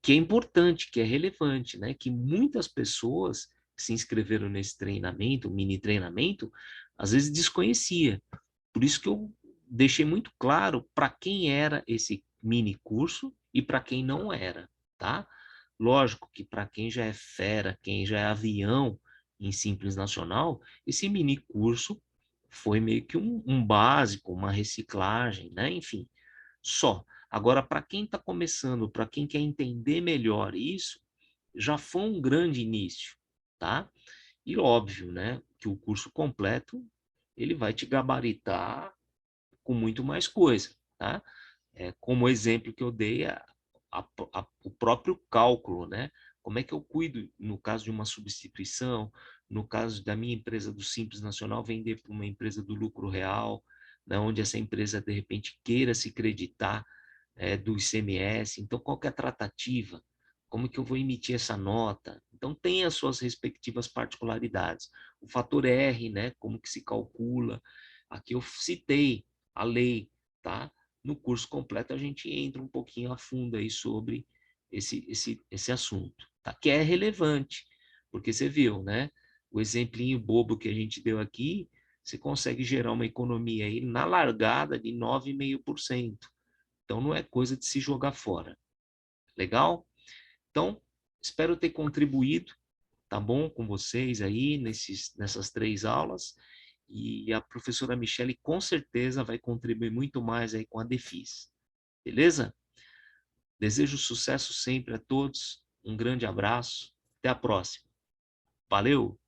que é importante, que é relevante, né? Que muitas pessoas que se inscreveram nesse treinamento, mini treinamento, às vezes desconhecia. Por isso que eu deixei muito claro para quem era esse mini curso e para quem não era, tá? Lógico que para quem já é fera, quem já é avião em Simples Nacional, esse mini curso foi meio que um básico, uma reciclagem, né? Enfim, só. Agora, para quem está começando, para quem quer entender melhor isso, já foi um grande início, tá? E óbvio, né, que o curso completo ele vai te gabaritar com muito mais coisa, tá? Como exemplo que eu dei, o próprio cálculo, né? Como é que eu cuido no caso de uma substituição, no caso da minha empresa do Simples Nacional vender para uma empresa do lucro real, né? Onde essa empresa de repente queira se creditar do ICMS. Então, qual que é a tratativa? Como que eu vou emitir essa nota? Então, tem as suas respectivas particularidades. O fator R, né? Como que se calcula? Aqui eu citei a lei, tá? No curso completo a gente entra um pouquinho a fundo aí sobre esse assunto, tá? Que é relevante, porque você viu, né? O exemplinho bobo que a gente deu aqui, você consegue gerar uma economia aí na largada de 9,5%. Então não é coisa de se jogar fora. Legal? Então, espero ter contribuído, tá bom, com vocês aí nessas 3 aulas. E a professora Michele com certeza vai contribuir muito mais aí com a Defis. Beleza? Desejo sucesso sempre a todos. Um grande abraço. Até a próxima. Valeu!